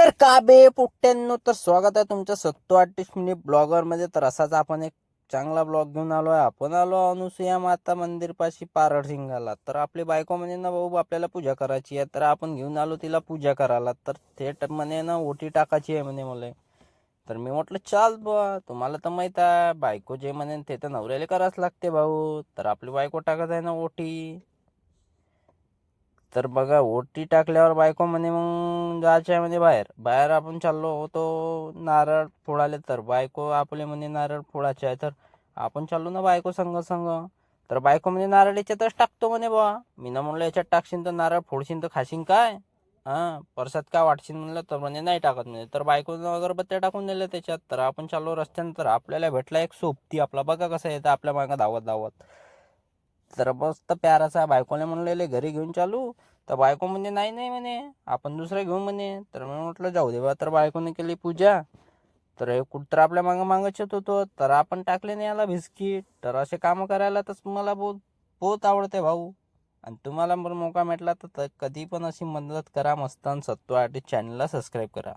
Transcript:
तर का बे पुट्ट्यांनो, तर स्वागत आहे तुमचं 728 मिनिट ब्लॉगर मध्ये. तर असाच आपण एक चांगला ब्लॉग घेऊन आलो आहे. आपण आलो अनुसुया माता मंदिर पाशी पारड सिंगाला. तर आपली बायको म्हणे ना, भाऊ आपल्याला पूजा करायची आहे. तर आपण घेऊन आलो तिला पूजा करायला. तर थेट म्हणे ना, ओटी टाकायची आहे म्हणे मला. तर मी म्हटलं चाल बा, तुम्हाला तर माहित आहे बायको जे म्हणे ते तर नवऱ्याला करावंच लागते भाऊ. तर आपली बायको टाकत आहे ना ओटी. तर बघा, ओटी टाकल्यावर बायको म्हणे मग जायचं आहे म्हणे बाहेर. बाहेर आपण चाललो होतो नारळ फोडाले. तर बायको आपले म्हणे नारळ फोडायचे आहे. तर आपण चाललो ना बायको संग संग. तर बायको म्हणे नारळ याच्यातच टाकतो म्हणे बा. मी ना म्हणलं याच्यात टाकशील तर नारळ फोडशील तर खाशील काय? हा, परसात काय वाटशील म्हणलं. तर म्हणे नाही टाकत म्हणे. तर बायकोनं अगरबत्त्या टाकून दिल्या त्याच्यात. तर आपण चाललो रस्त्यानं. तर आपल्याला भेटला एक सोबती आपला. बघा कसं येतं आपल्या मागं धावत धावत. तर मस्त प्याराचा बायकोने म्हणलेले घरी घेऊन चालू. तर बायको म्हणजे नाही नाही म्हणे, आपण दुसरं घेऊ म्हणे. तर मी म्हटलं जाऊ दे बा. तर बायकोने केली पूजा. तर हे कुठं आपल्या मागं मागत येत होतो. तर आपण टाकले नाही याला बिस्किट. तर असे कामं करायला तर मला बहुत बहुत आवडते भाऊ. आणि तुम्हाला पण मौका भेटला तर कधी पण अशी मदत करा. मस्त. आणि 728 चॅनलला सबस्क्राईब करा.